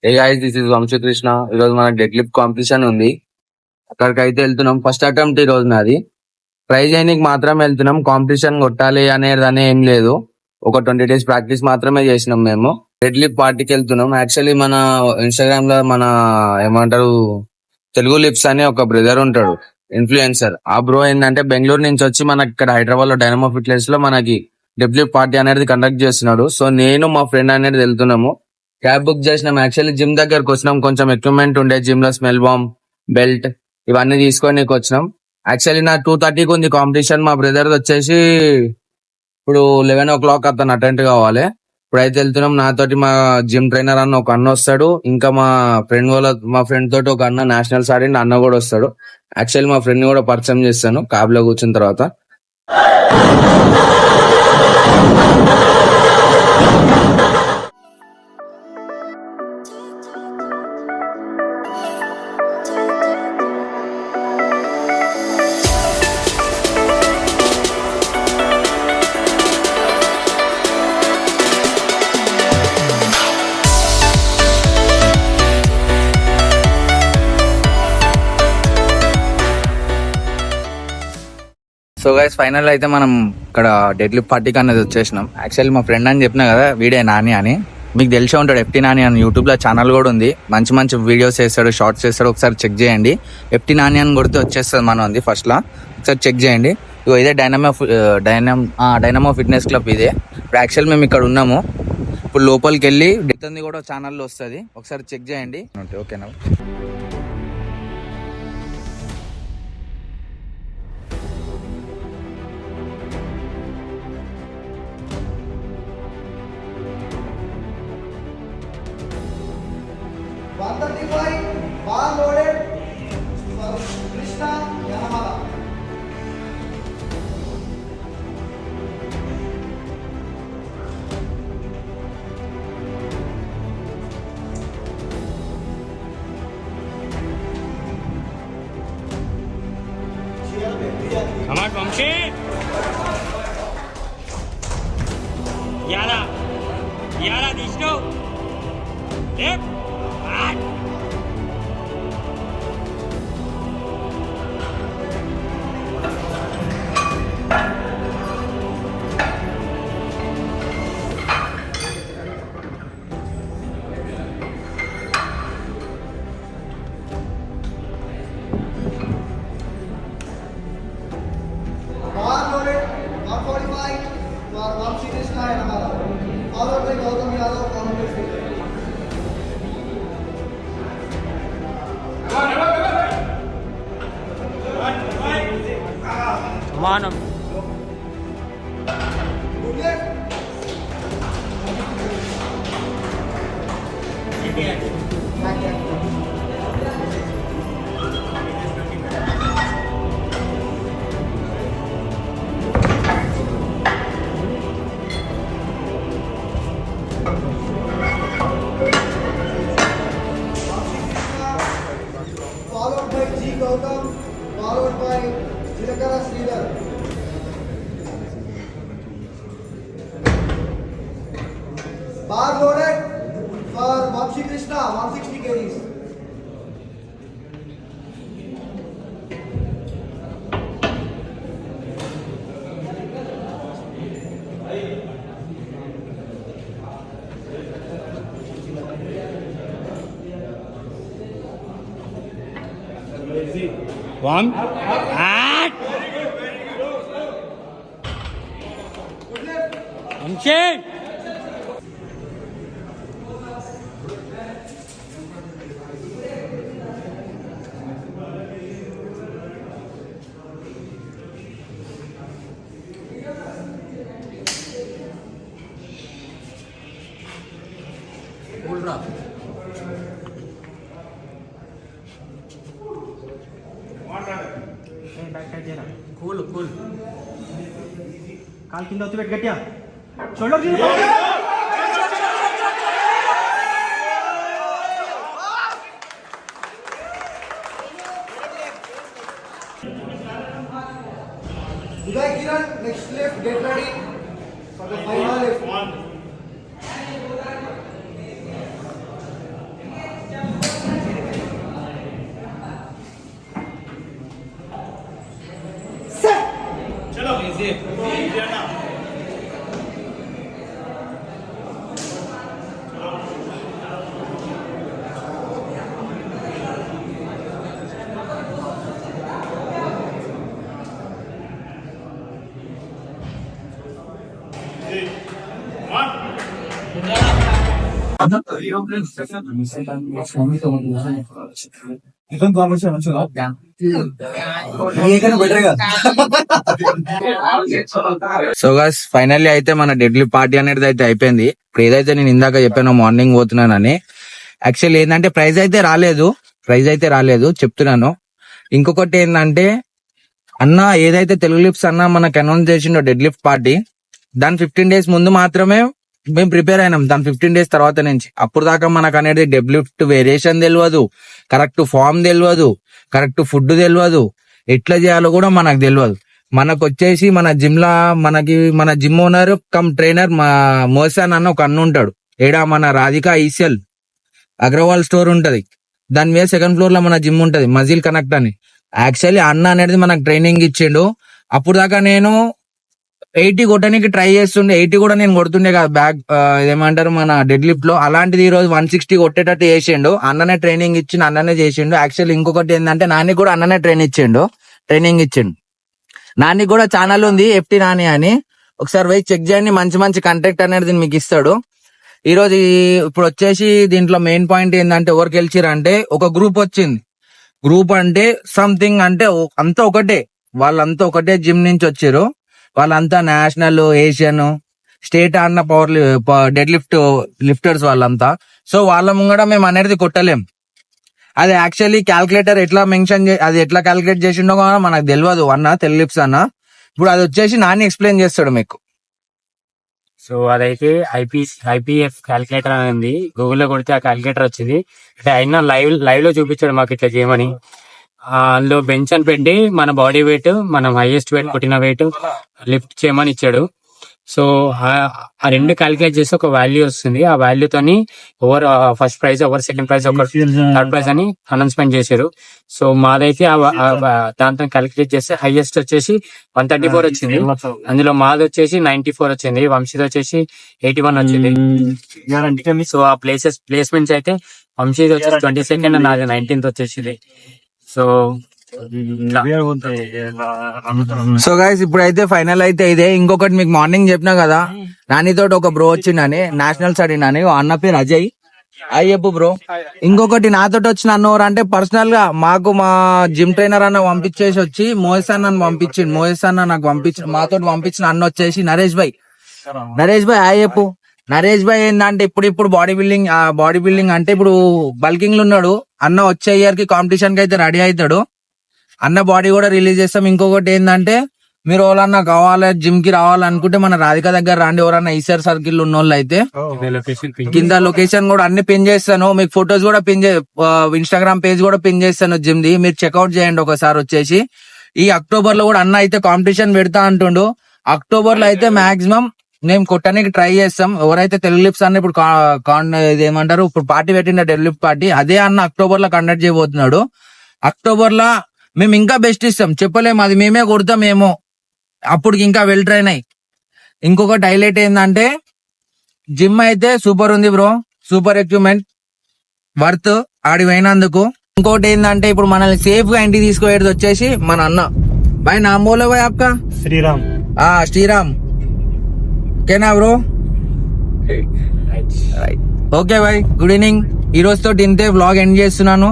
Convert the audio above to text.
A guys, this is Vamshikrishna. ఈరోజు మన dead lift competition ఉంది. అక్కడికైతే వెళ్తున్నాం. ఫస్ట్ అటెంప్ట్ ఈ రోజు నాది. ట్రై చేయడానికి మాత్రం వెళ్తున్నాం. కాంపిటీషన్ కొట్టాలి అనేది ఏం లేదు. ఒక 20 days ప్రాక్టీస్ మాత్రమే చేసినాం మేము. డెడ్ లిఫ్ట్ పార్టీకి వెళ్తున్నాం. యాక్చువల్లీ మన ఇన్స్టాగ్రామ్ లో మన ఏమంటారు తెలుగు లిప్స్ అని ఒక బ్రదర్ ఉంటాడు, ఇన్ఫ్లుయెన్సర్. ఆ బ్రో ఏంటంటే బెంగళూరు నుంచి వచ్చి మనకి ఇక్కడ హైదరాబాద్ లో డైనమో ఫిట్నెస్ లో మనకి డెడ్ లిఫ్ట్ పార్టీ అనేది కండక్ట్ చేస్తున్నాడు. సో నేను మా ఫ్రెండ్ అనేది వెళ్తున్నాము. క్యాబ్ బుక్ చేసినాం. యాక్చువల్లీ జిమ్ దగ్గరకు వచ్చినాం. కొంచెం ఎక్విప్మెంట్ ఉండే జిమ్ లో, స్మెల్ బాంబ్, బెల్ట్ ఇవన్నీ తీసుకొని వచ్చినాం. యాక్చువల్లీ నా 2:30కి ఉంది కాంపిటీషన్. మా బ్రదర్ వచ్చేసి ఇప్పుడు 11 o'clock అతను అటెండ్ కావాలి. ఇప్పుడైతే వెళ్తున్నాం. నాతోటి మా జిమ్ ట్రైనర్ అన్న ఒక అన్న వస్తాడు. ఇంకా మా ఫ్రెండ్ తోటి ఒక అన్న నేషనల్స్ ఆడి అన్న కూడా వస్తాడు. యాక్చువల్లీ మా ఫ్రెండ్ కూడా పరిచయం చేస్తాను క్యాబ్ లో కూర్చున్న తర్వాత. సో గైస్, ఫైనల్ అయితే మనం ఇక్కడ డెడ్ లిఫ్ట్ పార్టీకి అనేది వచ్చేసినాం. యాక్చువల్లీ మా ఫ్రెండ్ అని చెప్పినా కదా, వీడే నాని అని. మీకు తెలిసే ఉంటాడు, ఎఫ్టీ నాని అని. యూట్యూబ్ లో ఛానల్ కూడా ఉంది. మంచి మంచి వీడియోస్ చేస్తాడు, షార్ట్స్ చేస్తాడు. ఒకసారి చెక్ చేయండి. ఎఫ్టీ నాని అని కొడితే వచ్చేస్తుంది మనం ఉంది ఫస్ట్ లా. ఒకసారి చెక్ చేయండి. ఇదే డైనమో ఫిట్నెస్ క్లబ్ ఇదే. ఇప్పుడు యాక్చువల్ మేము ఇక్కడ ఉన్నాము. ఇప్పుడు లోపలికి వెళ్ళి డెత్ కూడా ఛానల్లో వస్తుంది. ఒకసారి చెక్ చేయండి. ఓకేనా? bar loaded for Krishna Yanamala. Come on, Vamshi. Yala, Vishnu. Left. Right. Bar loaded 145 for Vamshi Krishna Yanamala. Followed by Gautam Yadav, Congress. Come on. Good left. Followed by G. Gautam, followed by Jilakara Sridhar. Bar loaded for Vamshi Krishna, 160 kgs. One. Act. Vamshi. Cool కాలు కింద వచ్చి పెట్టి గట్టిగా shoulder Uday Kiran, next left, get ready for the final lift. So guys finally అయితే మన deadly party అనేది అయితే అయిపోయింది. ఇప్పుడు ఏదైతే నేను ఇందాక చెప్పానో మార్నింగ్ పోతున్నానని, యాక్చువల్లీ ఏంటంటే ప్రైజ్ అయితే రాలేదు చెప్తున్నాను. ఇంకొకటి ఏంటంటే అన్న ఏదైతే తెలుగు లిప్స్ అన్న మనకు అనౌన్స్ చేసిండో డెడ్ లిఫ్ట్ పార్టీ, దాని 15 days ముందు మాత్రమే మేము ప్రిపేర్ అయినాం. దాని 15 days తర్వాత నుంచి అప్పుడు దాకా మనకు అనేది డెడ్ లిఫ్ట్ వేరియేషన్ తెలియదు, కరెక్ట్ ఫామ్ తెలియదు, కరెక్ట్ ఫుడ్ తెలియదు, ఎట్లా చేయాలో కూడా మనకు తెలియదు. మనకు వచ్చేసి మన జిమ్ ఓనర్ కమ్ ట్రైనర్ మా మోసాన్ అన్న ఒక అన్న ఉంటాడు. ఏడా మన రాధికా ఈసెల్ అగ్రవాల్ స్టోర్ ఉంటది, దాని మీద 2nd floor లో మన జిమ్ ఉంటది, మజిల్ కనెక్ట్ అని. యాక్చువల్లీ అన్న అనేది మనకు ట్రైనింగ్ ఇచ్చిండు. అప్పుడు దాకా నేను 80 కొట్టడానికి ట్రై చేస్తుండే, 80 కూడా నేను కొడుతుండే కదా బ్యాక్ ఏమంటారు మన డెడ్ లిఫ్ట్ లో. అలాంటిది ఈ రోజు 160 కొట్టేటట్టు చేసిండు. అన్ననే ట్రైనింగ్ ఇచ్చిండు, అన్ననే చేసిండు. యాక్చువల్లీ ఇంకొకటి ఏంటంటే నాని కూడా అన్ననే ట్రైనింగ్ ఇచ్చిండు. నాని కూడా ఛానల్ ఉంది FT నాని అని, ఒకసారి పోయి చెక్ చేయండి. మంచి మంచి కంటెంట్ అనేది మీకు ఇస్తాడు. ఈ రోజు ఇప్పుడు వచ్చేసి దీంట్లో మెయిన్ పాయింట్ ఏంటంటే ఎవరికి గెలిచిరంటే ఒక గ్రూప్ వచ్చింది. గ్రూప్ అంటే సంథింగ్ అంటే అంతా ఒకటే, వాళ్ళంతా ఒకటే జిమ్ నుంచి వచ్చారు. వాళ్ళంతా నేషనల్, ఏషియన్, స్టేట్ ఆడిన డెడ్ లిఫ్టర్స్ వాళ్ళంతా. సో వాళ్ళ ముంగడ మేము అనేది కొట్టలేం. అది యాక్చువల్లీ క్యాల్కులేటర్ ఎట్లా అది ఎట్లా క్యాల్కులేట్ చేసిండో కూడా మనకు తెలియదు అన్న తెలుగు లిప్స్ అన్న. ఇప్పుడు అది వచ్చేసి నాని ఎక్స్ప్లెయిన్ చేస్తాడు మీకు. సో అదైతే ఐపీఎఫ్ క్యాలిక్యులేటర్ అని ఉంది. గూగుల్లో కొడితే ఆ క్యాలిక్యులేటర్ వచ్చింది. అంటే ఆయన లైవ్ లో చూపించాడు మాకు ఇట్లా చేయమని. అందులో బెంచ్ అని పెట్టి మన బాడీ వెయిట్, మనం హైయెస్ట్ వెయిట్ కొట్టిన వెయిట్ లిఫ్ట్ చేయమని ఇచ్చాడు. సో ఆ రెండు క్యాలిక్యులేట్ చేసి ఒక వాల్యూ వస్తుంది. ఆ వాల్యూతోని over first prize, over second prize, over third prize అని అనౌన్స్మెంట్ చేశారు. సో మాదైతే దాంతో క్యాలిక్యులేట్ చేస్తే హైయెస్ట్ వచ్చేసి 134 వచ్చింది. అందులో మాది వచ్చేసి 94 వచ్చింది, వంశీది వచ్చేసి 81 వచ్చింది. సో ఆ ప్లేస్మెంట్స్ అయితే వంశీది వచ్చేసి 22nd, నాది 19th వచ్చేసింది. సో సో గైస్ ఇప్పుడైతే ఫైనల్ అయితే ఇదే. ఇంకొకటి మీకు మార్నింగ్ చెప్పినా కదా, నానితో ఒక బ్రో వచ్చిండని, నేషనల్స్ అడిగినని. అన్న పేరు అజయ్. చెప్పు బ్రో. ఇంకొకటి నాతో వచ్చిన అన్నవరు అంటే పర్సనల్ గా మాకు మా జిమ్ ట్రైనర్ అన్న పంపించేసి వచ్చి మోహేష్ అన్న పంపించిండు. మోహేష్ అన్న నాకు మాతో పంపించిన అన్న వచ్చేసి నరేష్ భాయ్ చెప్పు. నరేష్ భాయ్ ఏంటంటే ఇప్పుడు బాడీ బిల్డింగ్ అంటే ఇప్పుడు బల్కింగ్ లో ఉన్నాడు. అన్న వచ్చే ఇయర్ కి కాంపిటీషన్ కి అయితే రెడీ అవుతాడు. అన్న బాడీ కూడా రిలీజ్ చేస్తాం. ఇంకొకటి ఏంటంటే మీరు ఎవరన్నా కావాలి జిమ్ కి రావాలనుకుంటే మన రాధిక దగ్గర రాండి. ఎవరన్నా ఈసర్ సర్కిల్ ఉన్న వాళ్ళు అయితే కింద లొకేషన్ కూడా అన్ని పిన్ చేస్తాను. మీకు ఫొటోస్ కూడా ఇన్స్టాగ్రామ్ పేజ్ కూడా పిన్ చేస్తాను జిమ్ ది. మీరు చెక్అవుట్ చేయండి ఒకసారి వచ్చేసి. ఈ అక్టోబర్ లో కూడా అన్న అయితే కాంపిటీషన్ పెడతా అంటుండు. అక్టోబర్ లో అయితే మాక్సిమం మేము కొట్టడానికి ట్రై చేస్తాం. ఎవరైతే తెలుగు లిప్స్ అన్న ఇప్పుడు ఇదేమంటారు ఇప్పుడు పార్టీ పెట్టిన డెడ్ లిఫ్ట్ పార్టీ, అదే అన్న అక్టోబర్ లో కండక్ట్ చేయబోతున్నాడు. అక్టోబర్ లో మేము ఇంకా బెస్ట్ ఇస్తాం, చెప్పలేము. అది మేమే కొడతామేమో, అప్పటికి ఇంకా వెల్ ట్రైన్ అయ్యి. ఇంకొకటి హైలైట్ ఏంటంటే జిమ్ అయితే సూపర్ ఉంది బ్రో, సూపర్ ఎక్విప్మెంట్, వర్త్ ఆడి పోయినందుకు. ఇంకోటి ఏంటంటే ఇప్పుడు మనల్ని సేఫ్ గా ఇంటికి తీసుకుపోయేది వచ్చేసి మన అన్న. భాయ్ నామ్ బోలో భాయ్ ఆప్కా? శ్రీరామ్. ఓకేనా బ్రో? ఓకే భాయ్, గుడ్ ఈవినింగ్. ఈ రోజుతో ఇంతే వ్లాగ్ ఎండ్ చేస్తున్నాను.